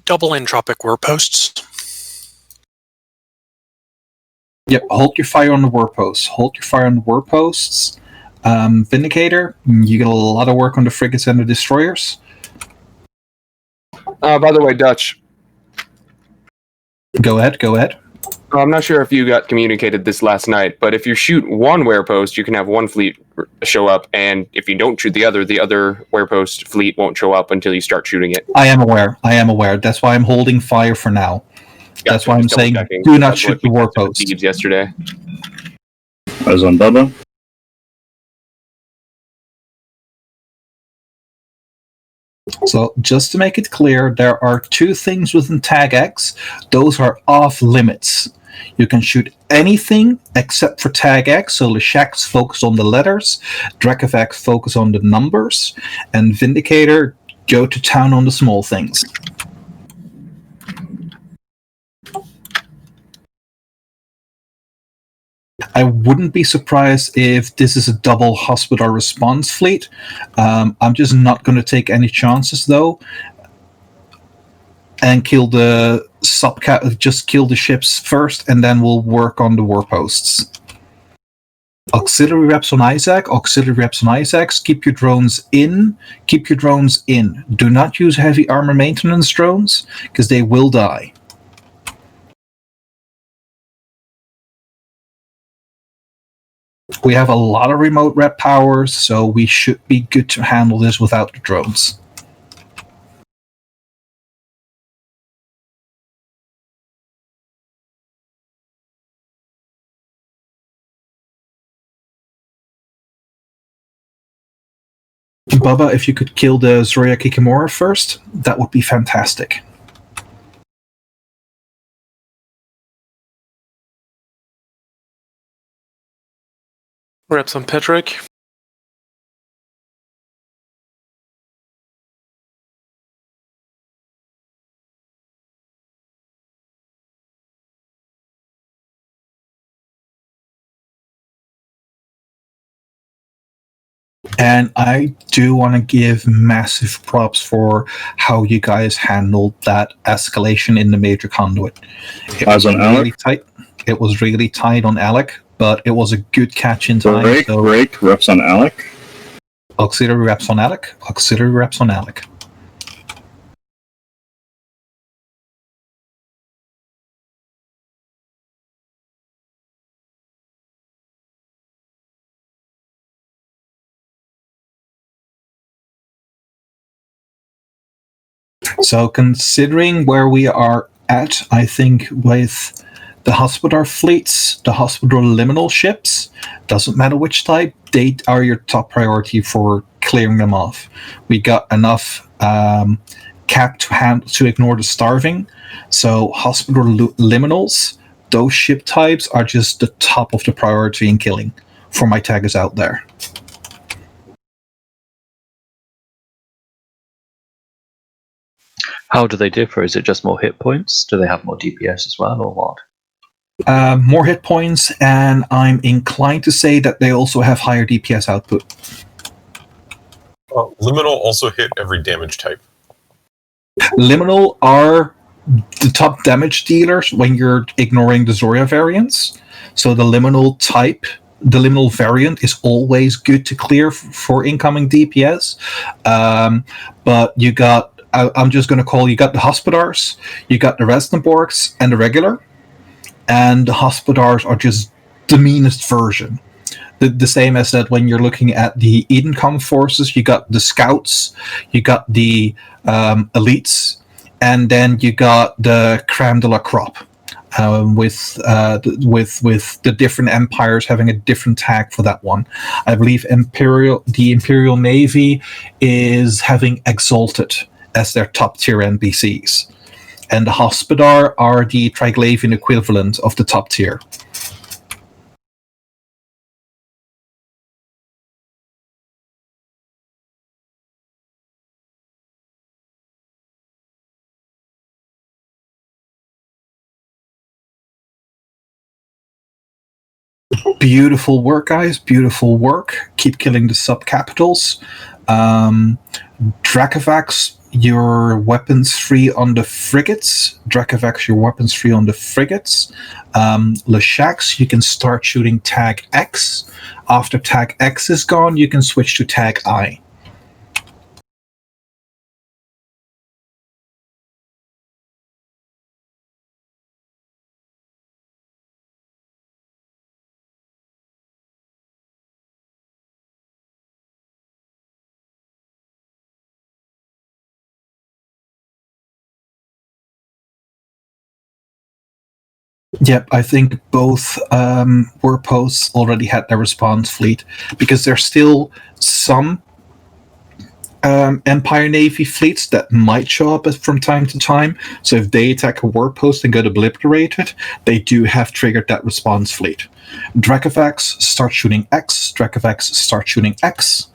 double entropic worposts. Yep, hold your fire on the worposts. Hold your fire on the worposts. Vindicator, you get a lot of work on the frigates and the destroyers. By the way, Dutch. Go ahead. I'm not sure if you got communicated this last night, but if you shoot one werepost, you can have one fleet show up, and if you don't shoot the other werepost fleet won't show up until you start shooting it. I am aware. That's why I'm holding fire for now. That's why I'm saying do not shoot the warpost. Yesterday. I was on Bubba. So just to make it clear, there are two things within Tag X. Those are off limits. You can shoot anything except for Tag X. So Leshak's focus on the letters, Dracovac focus on the numbers, and Vindicator go to town on the small things. I wouldn't be surprised if this is a double hospital response fleet. I'm just not going to take any chances, though, and kill the just kill the ships first, and then we'll work on the warposts. Auxiliary reps on Isaacs. Keep your drones in. Do not use heavy armor maintenance drones, because they will die. We have a lot of remote rep powers, so we should be good to handle this without the drones. Bubba, if you could kill the Zoria Kikimora first, that would be fantastic. Reps on Petrick. And I do want to give massive props for how you guys handled that escalation in the major conduit. It was really tight. It was really tight on Alec, but it was a good catch in time. Break reps on Alec. Auxiliary reps on Alec. So considering where we are at, I think with the hospital fleets, the hospital liminal ships, doesn't matter which type, they are your top priority for clearing them off. We got enough cap to ignore the starving, so hospital liminals, those ship types are just the top of the priority in killing for my taggers out there. How do they differ? Is it just more hit points? Do they have more DPS as well, or what? More hit points, and I'm inclined to say that they also have higher DPS output. Liminal also hit every damage type. Liminal are the top damage dealers when you're ignoring the Zoria variants. So the liminal type, the liminal variant is always good to clear for incoming DPS. But you got, I'm just going to call, you got the Hospodars, you got the Resnaborgs, and the regular. And the Hospodars are just the meanest version. The same as that when you're looking at the Edencom forces, you got the Scouts, you got the Elites, and then you got the Crème de la Crop, with the different empires having a different tag for that one. I believe the Imperial Navy is having Exalted as their top tier NPCs. And the Hospodar are the Triglavian equivalent of the top tier. Beautiful work, guys. Beautiful work. Keep killing the sub-capitals. Dracovax your weapons free on the frigates. Dracovax, your weapons free on the frigates. Leshax, you can start shooting tag X. After tag X is gone, you can switch to tag I. Yep, I think both worposts already had their response fleet, because there's still some Empire Navy fleets that might show up from time to time. So if they attack a warpost and get obliterated, they do have triggered that response fleet. Dracovax, start shooting X. Dracovax, start shooting X.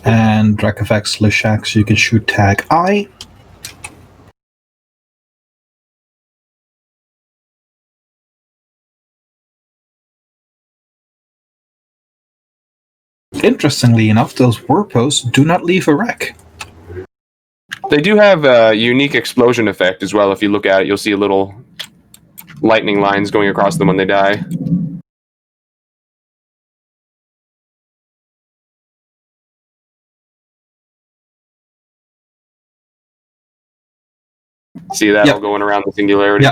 And Dracovax, Leshax, you can shoot tag I. Interestingly enough, those warposts do not leave a wreck. They do have a unique explosion effect as well. If you look at it, you'll see a little lightning lines going across them when they die. See that all going around the singularity?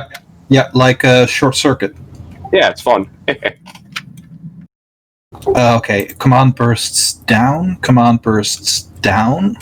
Yeah, like a short circuit. Yeah, it's fun. Okay, command bursts down, command bursts down.